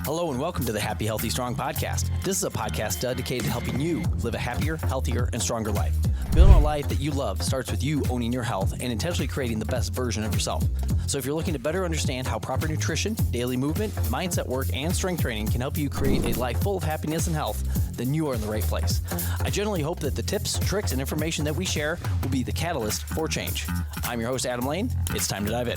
Hello and welcome to the Happy, Healthy, Strong podcast. This is a podcast dedicated to helping you live a happier, healthier, and stronger life. Building a life that you love starts with you owning your health and intentionally creating the best version of yourself. So if you're looking to better understand how proper nutrition, daily movement, mindset work, and strength training can help you create a life full of happiness and health, then you are in the right place. I generally hope that the tips, tricks, and information that we share will be the catalyst for change. I'm your host, Adam Lane. It's time to dive in.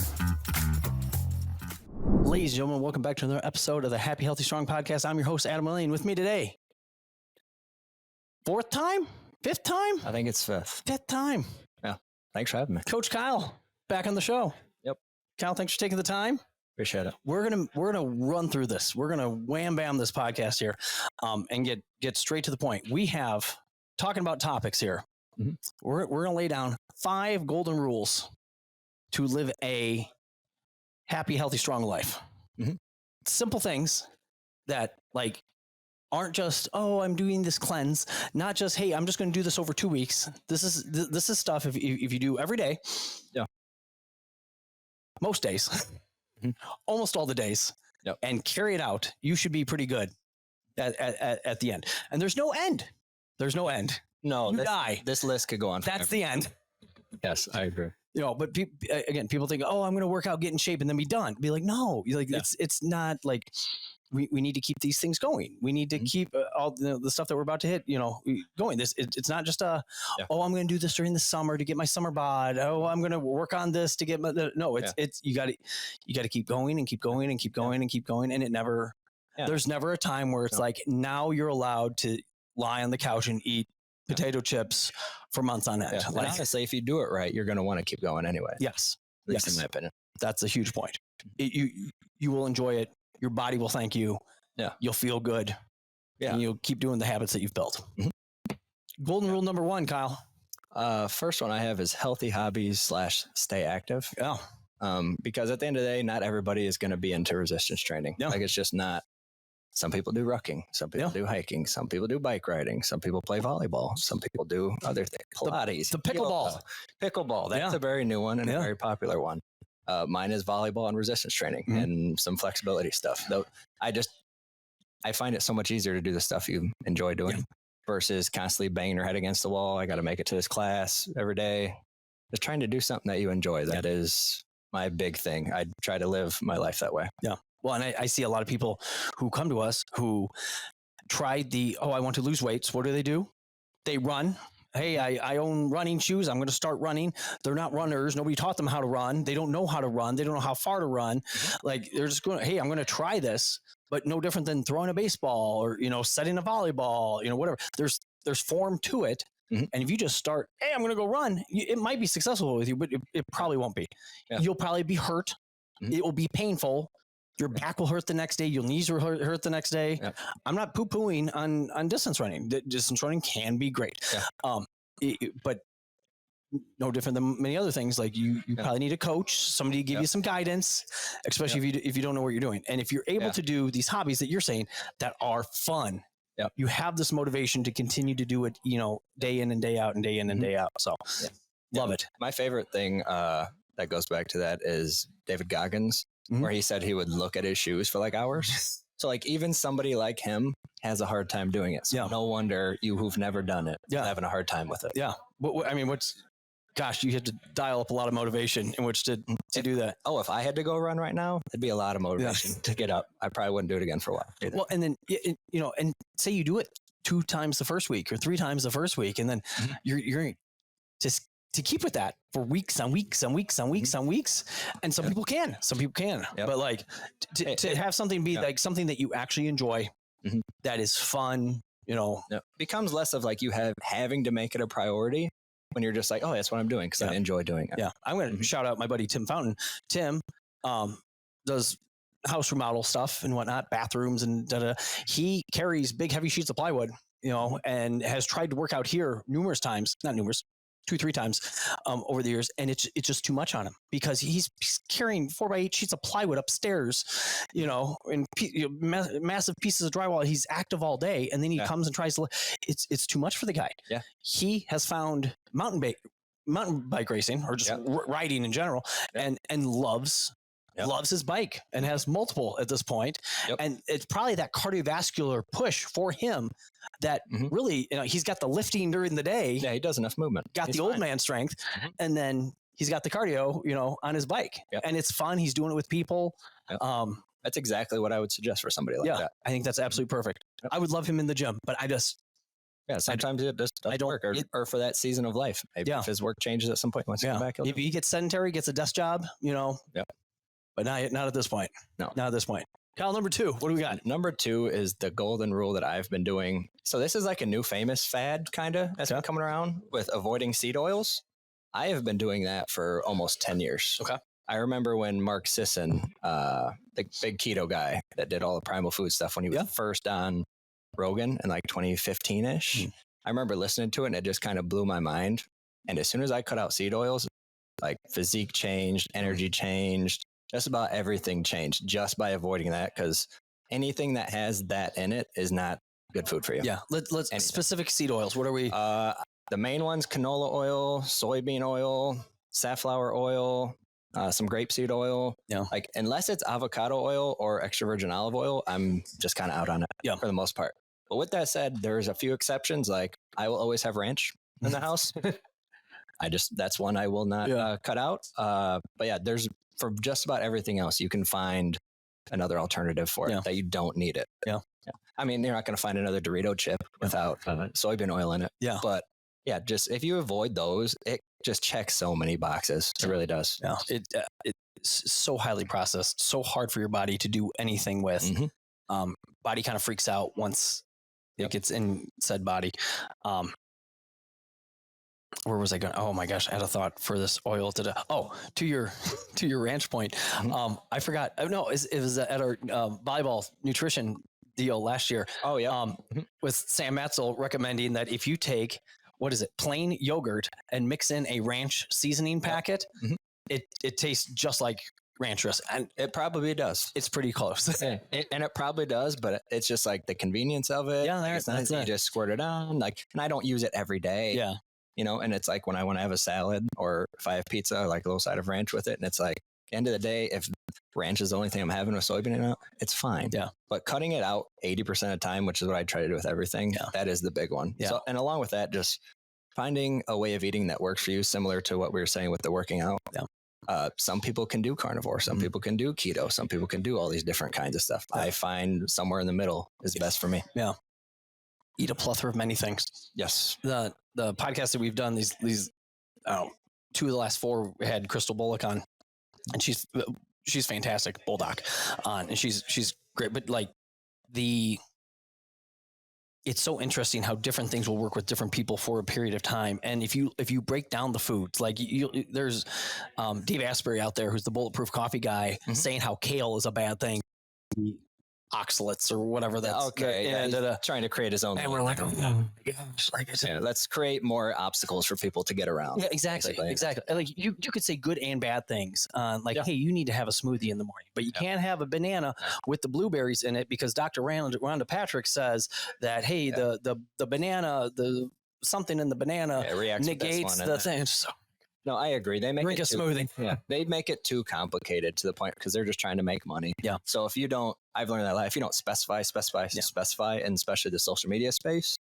Ladies and gentlemen, welcome back to another episode of the Happy, Healthy, Strong podcast. I'm your host, Adam Lane. With me today, fourth time? Fifth time? I think it's fifth. Fifth time. Yeah. Thanks for having me. Coach Kyle, back on the show. Yep. Kyle, thanks for taking the time. Appreciate it. We're gonna run through this. We're gonna wham bam this podcast here, and get straight to the point. We have talking about topics here. Mm-hmm. We're gonna lay down 5 golden rules to live a happy, healthy, strong life. Mm-hmm. Simple things that aren't just, oh, I'm doing this cleanse, not just, hey, I'm just going to do this over 2 weeks. This is stuff if you do every day. Yeah. Most days, mm-hmm. Almost all the days, yep. And carry it out. You should be pretty good at the end. And there's no end. There's no end. No, you die. This list could go on forever. That's the end. Yes, I agree. But people think, oh, I'm going to work out, get in shape, and then be done. Be like, no, it's not like we need to keep these things going. We need to mm-hmm. keep all the stuff that we're about to hit, going. It's not just oh, I'm going to do this during the summer to get my summer bod. Oh, I'm going to work on this to get my, no, it's, you got to keep going and keep going and keep going and keep going. And it never, there's never a time where it's like, now you're allowed to lie on the couch and eat potato chips for months on end. Yeah. Honestly, if you do it right, you're going to want to keep going anyway. Yes. At least in my opinion. That's a huge point. You will enjoy it. Your body will thank you. Yeah. You'll feel good. Yeah. And you'll keep doing the habits that you've built. Mm-hmm. Golden rule number 1, Kyle. First one I have is healthy hobbies / stay active. Yeah. Because at the end of the day, not everybody is going to be into resistance training. Yeah. It's just not. Some people do rucking. Some people do hiking. Some people do bike riding. Some people play volleyball. Some people do other things. Pilates. The pickleball. Pickleball. That's a very new one and a very popular one. Mine is volleyball and resistance training and some flexibility stuff. Though I find it so much easier to do the stuff you enjoy doing versus constantly banging your head against the wall. I got to make it to this class every day. Just trying to do something that you enjoy. That is my big thing. I try to live my life that way. Yeah. Well, and I see a lot of people who come to us who tried I want to lose weight. So what do? They run. Hey, I own running shoes. I'm going to start running. They're not runners. Nobody taught them how to run. They don't know how to run. They don't know how far to run. Mm-hmm. They're just going, hey, I'm going to try this, but no different than throwing a baseball or, setting a volleyball, whatever. There's form to it. Mm-hmm. And if you just start, hey, I'm going to go run, it might be successful with you, but it probably won't be. Yeah. You'll probably be hurt. Mm-hmm. It will be painful. Your back will hurt the next day. Your knees will hurt the next day. Yep. I'm not poo-pooing on distance running. Distance running can be great. Yeah. But no different than many other things. Like you probably need a coach, somebody to give you some guidance, especially if you don't know what you're doing. And if you're able to do these hobbies that you're saying that are fun, you have this motivation to continue to do it, day in and day out and day in and day out. So love it. My favorite thing that goes back to that is David Goggins. Mm-hmm. Where he said he would look at his shoes for hours. So even somebody like him has a hard time doing it. So no wonder you who've never done it having a hard time with it. Yeah. You have to dial up a lot of motivation in which to do that. Oh, if I had to go run right now, it'd be a lot of motivation to get up. I probably wouldn't do it again for a while either. Well, and then, and say you do it 2 times the first week or 3 times the first week. And then you're just to keep with that for weeks on weeks on weeks on weeks on weeks. And some people can, but to have something be something that you actually enjoy, that is fun, becomes less of you having to make it a priority when you're just like, oh, that's what I'm doing. Cause I enjoy doing it. Yeah. I'm going to shout out my buddy, Tim Fountain. Tim, does house remodel stuff and whatnot, bathrooms and he carries big, heavy sheets of plywood, and has tried to work out here numerous times, not numerous, 2-3 times over the years, and it's just too much on him because he's carrying 4x8 sheets of plywood upstairs, and massive pieces of drywall. He's active all day, and then he comes and tries to. It's too much for the guy. Yeah, he has found mountain bike racing or just riding in general, and loves loves his bike and has multiple at this point. And it's probably that cardiovascular push for him that really, he's got the lifting during the day. Yeah, he does enough movement. He's old man strength. And then he's got the cardio, on his bike. And it's fun. He's doing it with people. That's exactly what I would suggest for somebody like that. I think that's absolutely perfect. I would love him in the gym, but sometimes it just doesn't work, or for that season of life. Maybe if his work changes at some point, once he comes back, if he gets sedentary, gets a desk job, but not at this point. No, not at this point. Kyle, number 2, what do we got? Number 2 is the golden rule that I've been doing. So this is like a new famous fad kind of that's been coming around with avoiding seed oils. I have been doing that for almost 10 years. Okay. I remember when Mark Sisson, the big keto guy that did all the primal food stuff when he was first on Rogan in like 2015-ish. I remember listening to it and it just kind of blew my mind. And as soon as I cut out seed oils, like physique changed, energy changed, just about everything changed just by avoiding that, because anything that has that in it is not good food for you. Yeah. Let's specific seed oils. What are we? The main ones, canola oil, soybean oil, safflower oil, some grapeseed oil. Yeah. Like, unless it's avocado oil or extra virgin olive oil, I'm just kind of out on it for the most part. But with that said, there's a few exceptions. Like, I will always have ranch in the house. That's one I will not cut out. But yeah, there's, for just about everything else, you can find another alternative for it that you don't need it. Yeah. I mean, you're not going to find another Dorito chip without soybean oil in it. Yeah. But yeah, just if you avoid those, it just checks so many boxes. It really does. Yeah. It's so highly processed, so hard for your body to do anything with. Body kind of freaks out once it gets in said body. Where was I going? Oh my gosh, I had a thought for this oil today. Oh, to your ranch point. I forgot. Oh no, it was at our volleyball nutrition deal last year. Oh yeah. With Sam Matzel recommending that if you take, plain yogurt and mix in a ranch seasoning packet, it tastes just like ranch dressing. And it probably does. It's pretty close. And it probably does, but it's just like the convenience of it. Yeah, that's it. You just squirt it on. Like, and I don't use it every day. Yeah. And it's like when I want to have a salad or if I have pizza, I like a little side of ranch with it. And it's like, end of the day, if ranch is the only thing I'm having with soybean in it, it's fine. Yeah. But cutting it out 80% of the time, which is what I try to do with everything, that is the big one. Yeah. So, and along with that, just finding a way of eating that works for you, similar to what we were saying with the working out. Yeah. Some people can do carnivore. Some people can do keto. Some people can do all these different kinds of stuff. I find somewhere in the middle is best for me. Yeah. Eat a plethora of many things. Yes. The podcast that we've done, these 2 of the last 4 had Crystal Bullock on, and she's fantastic, Bulldog on, and she's great. But like it's so interesting how different things will work with different people for a period of time. And if you break down the foods, like there's Dave Asbury out there, who's the Bulletproof Coffee guy, saying how kale is a bad thing. Oxalates or whatever that's okay. And trying to create his own. And we're like, oh gosh, let's create more obstacles for people to get around. Yeah, exactly. Like you could say good and bad things. Hey, you need to have a smoothie in the morning, but you can't have a banana with the blueberries in it because Dr. Rhonda Patrick says that the banana, the something in the banana negates the thing. No, I agree. They make drink a smoothie. Yeah, they make it too complicated to the point because they're just trying to make money. Yeah. So if you don't, I've learned that if you don't specify, and especially the social media space,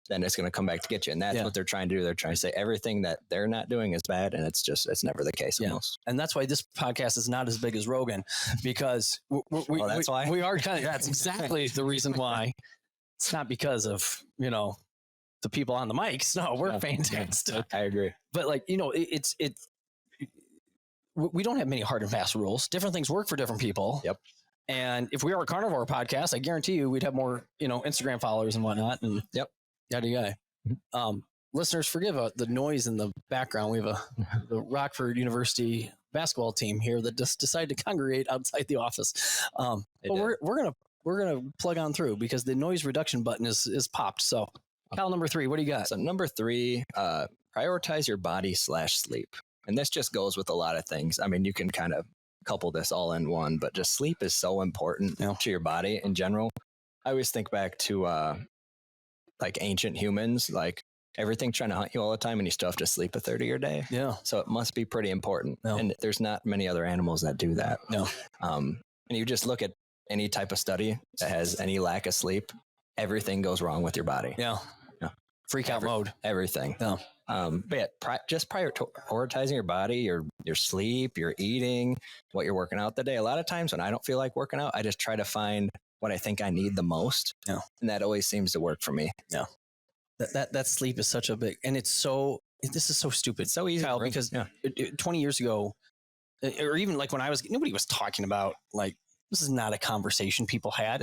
then it's going to come back to get you. And that's what they're trying to do. They're trying to say everything that they're not doing is bad, and it's never the case almost. And that's why this podcast is not as big as Rogan, because that's why we are kind of. That's exactly the reason why. It's not because of the people on the mics. No, we're fantastic. I agree. But we don't have many hard and fast rules. Different things work for different people. Yep. And if we were a carnivore podcast, I guarantee you we'd have more, Instagram followers and whatnot. And yada yada. Listeners, forgive the noise in the background. We have the Rockford University basketball team here that just decided to congregate outside the office. But we're gonna plug on through because the noise reduction button is popped. So. Kyle, number 3, what do you got? So number 3, prioritize your body / sleep. And this just goes with a lot of things. I mean, you can kind of couple this all in one, but just sleep is so important to your body in general. I always think back to like ancient humans, like everything's trying to hunt you all the time and you still have to sleep a third of your day. Yeah. So it must be pretty important. No. And there's not many other animals that do that. No. And you just look at any type of study that has any lack of sleep, everything goes wrong with your body. Yeah. Freak out mode. Everything. No. But yeah, just prioritizing your body, your sleep, your eating, what you're working out the day. A lot of times when I don't feel like working out, I just try to find what I think I need the most. Yeah. And that always seems to work for me. Yeah. That sleep is such a big, and this is so stupid. So easy, Kyle, because 20 years ago, or even like when nobody was talking about like, this is not a conversation people had.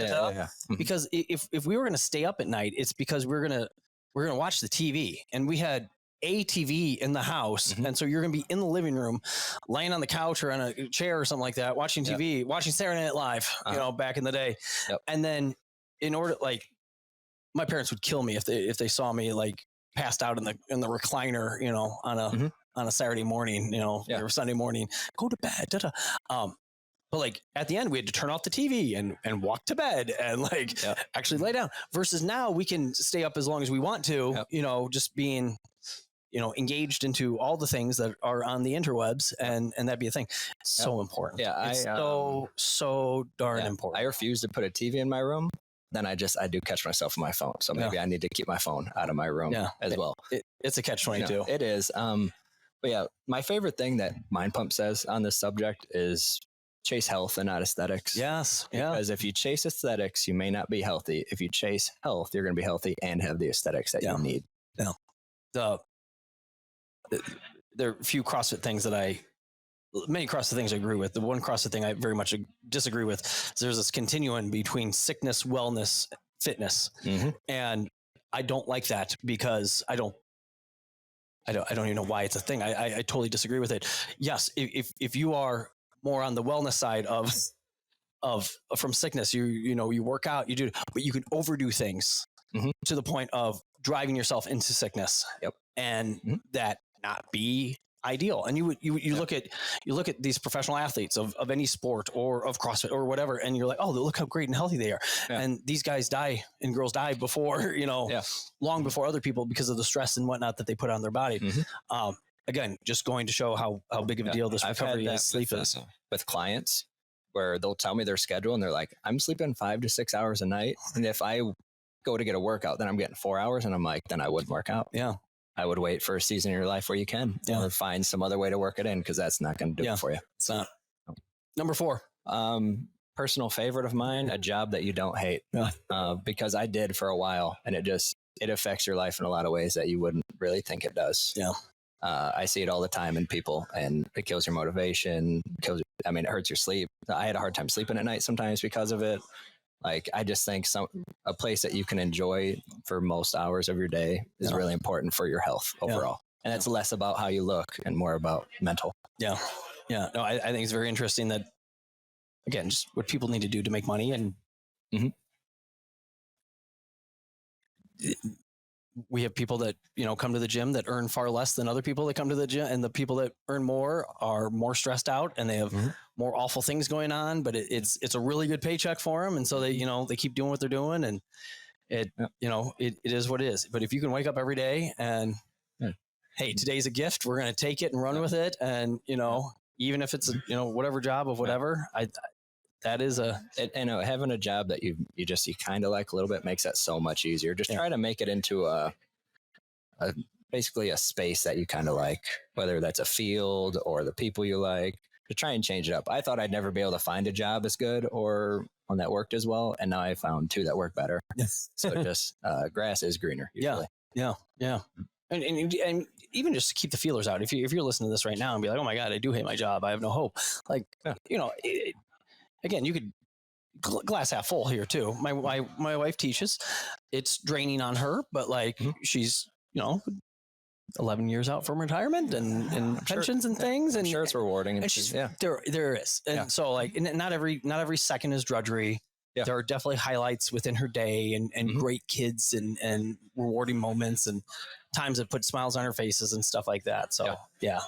Because if we were going to stay up at night, it's because we're going to watch the TV, and we had a TV in the house. And so you're going to be in the living room, laying on the couch or on a chair or something like that, watching TV, watching Saturday Night Live, back in the day. And then my parents would kill me if they saw me like passed out in the recliner, on a Saturday morning, or Sunday morning, go to bed. But like at the end, we had to turn off the TV and walk to bed and actually lay down. Versus now, we can stay up as long as we want to. Just being engaged into all the things that are on the interwebs, and that'd be a thing. It's so important. Yeah, it's so darn important. I refuse to put a TV in my room. Then I do catch myself on my phone. So maybe I need to keep my phone out of my room as well. It's a catch-22. It is. But yeah, my favorite thing that Mind Pump says on this subject is chase health and not aesthetics. Yes. Yeah. Because if you chase aesthetics, you may not be healthy. If you chase health, you're going to be healthy and have the aesthetics that you need. Yeah. There are a few CrossFit things many CrossFit things I agree with. The one CrossFit thing I very much disagree with is there's this continuum between sickness, wellness, fitness. And I don't like that because I don't even know why it's a thing. I totally disagree with it. Yes. If you are more on the wellness side of from sickness, you work out, you do, but you can overdo things to the point of driving yourself into sickness. And that not be ideal. And you look at these professional athletes of any sport or of CrossFit or whatever, and you're like, oh, look how great and healthy they are. And these guys die and girls die before, long before other people because of the stress and whatnot that they put on their body. Again, just going to show how big of a deal this recovery is, sleep is. With clients where they'll tell me their schedule and they're like, I'm sleeping 5 to 6 hours a night. And if I go to get a workout, then I'm getting 4 hours. And I'm like, then I wouldn't work out. Yeah. I would wait for a season in your life where you can, or find some other way to work it in, because that's not going to do it for you. It's not. Number 4. Personal favorite of mine, a job that you don't hate. Because I did for a while, and it affects your life in a lot of ways that you wouldn't really think it does. Yeah. I see it all the time in people, and it kills your motivation. It hurts your sleep. I had a hard time sleeping at night sometimes because of it. Like, I just think a place that you can enjoy for most hours of your day is really important for your health overall. And it's less about how you look and more about mental. Yeah. Yeah. No, I think it's very interesting that, again, just what people need to do to make money. And we have people that, come to the gym that earn far less than other people that come to the gym, and the people that earn more are more stressed out and they have more awful things going on, but it's a really good paycheck for them. And so they, they keep doing what they're doing, and it is what it is. But if you can wake up every day and, hey, today's a gift, we're going to take it and run with it. And, even if it's whatever job of whatever, that is having a job that you kind of like a little bit makes that so much easier. Just try to make it into basically a space that you kind of like, whether that's a field or the people you like, to try and change it up. I thought I'd never be able to find a job as good or one that worked as well. And now I found 2 that work better. So just grass is greener usually. Yeah. And even just to keep the feelers out. If you're listening to this right now and be like, oh my God, I do hate my job, I have no hope. Like, again, you could glass half full here too. My wife teaches. It's draining on her, but she's 11 years out from retirement and pensions and things. I'm sure it's rewarding. And there is. And so not every second is drudgery. Yeah. There are definitely highlights within her day and great kids and rewarding moments and times that put smiles on her faces and stuff like that. So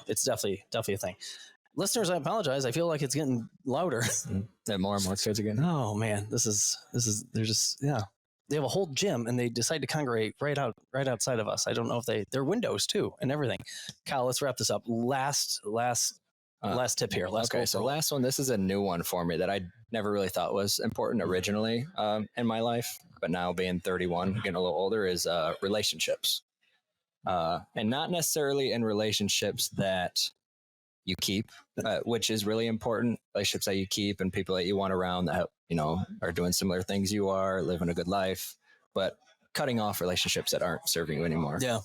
it's definitely a thing. Listeners, I apologize. I feel like it's getting louder. More and more kids again. Oh man, this is they're just they have a whole gym and they decide to congregate right outside of us. I don't know if they're windows too and everything. Kyle, let's wrap this up. Last tip here. Last one. This is a new one for me that I never really thought was important originally in my life, but now being 31, getting a little older, is relationships, and not necessarily in relationships that you keep, which is really important. Relationships that you keep and people that you want around that are doing similar things you are, living a good life, but cutting off relationships that aren't serving you anymore. Yeah.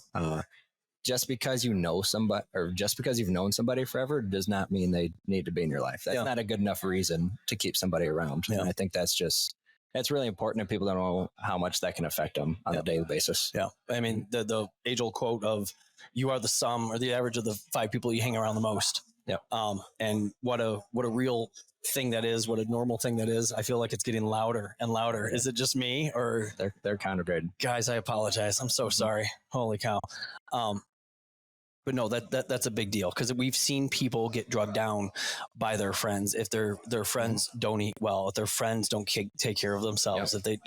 Just because you know somebody, or just because you've known somebody forever, does not mean they need to be in your life. That's not a good enough reason to keep somebody around. Yeah. And I think that's really important, and people don't know how much that can affect them on a daily basis. Yeah. I mean, the age-old quote of you are the sum or the average of the 5 people you hang around the most. Yeah. And what a real thing that is, what a normal thing that is. I feel like it's getting louder and louder. Yeah. Is it just me, or they're kind of great? Guys, I apologize. I'm so sorry. Holy cow. But no, that's a big deal, because we've seen people get drugged down by their friends if their friends don't eat well, if their friends don't take care of themselves, if they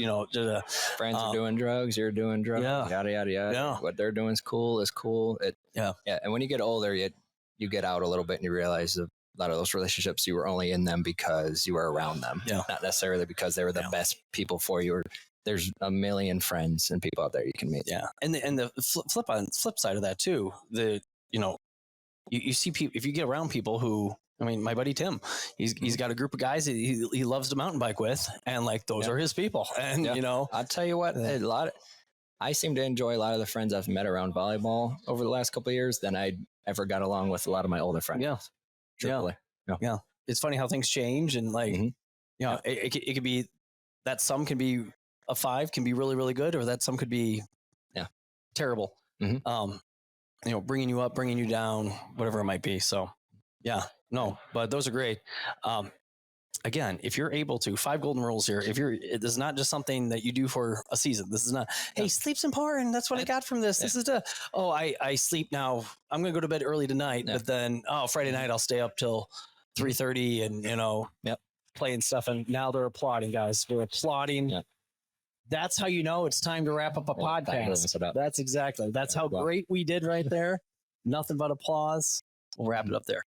friends are doing drugs, you're doing drugs, yada yada yada. Yeah. What they're doing is cool. And when you get older, you get out a little bit and you realize a lot of those relationships, you were only in them because you were around them, not necessarily because they were the best people for you. Or there's a million friends and people out there you can meet. Yeah, and the flip side of that too, you see people, if you get around people who, I mean, my buddy Tim, he's got a group of guys that he loves to mountain bike with, and like those are his people. And I'll tell you what, I seem to enjoy a lot of the friends I've met around volleyball over the last couple of years than I ever got along with a lot of my older friends. Yeah. It's funny how things change, and it could be that some can be a 5 can be really, really good, or that some could be terrible. Mm-hmm. Bringing you up, bringing you down, whatever it might be. So but those are great. Again, if you're able to, 5 golden rules here. This is not just something that you do for a season. This is not, hey, sleep's important. That's what I got from this. This is I sleep now. I'm going to go to bed early tonight, but then, Friday night, I'll stay up till 3:30 and, playing stuff. And now they're applauding, guys. We're applauding. Yep. That's how you know it's time to wrap up a podcast. That's how great we did right there. Nothing but applause. We'll wrap it up there.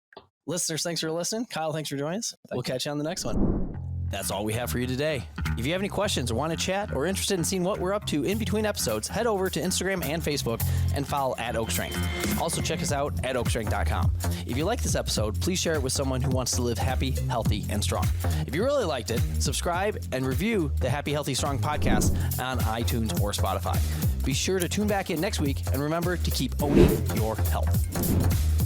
Listeners, thanks for listening. Kyle, thanks for joining us. We'll catch you on the next one. That's all we have for you today. If you have any questions or want to chat or interested in seeing what we're up to in between episodes, head over to Instagram and Facebook and follow @OakStrength. Also check us out at oakstrength.com. If you like this episode, please share it with someone who wants to live happy, healthy, and strong. If you really liked it, subscribe and review the Happy, Healthy, Strong podcast on iTunes or Spotify. Be sure to tune back in next week, and remember to keep owning your health.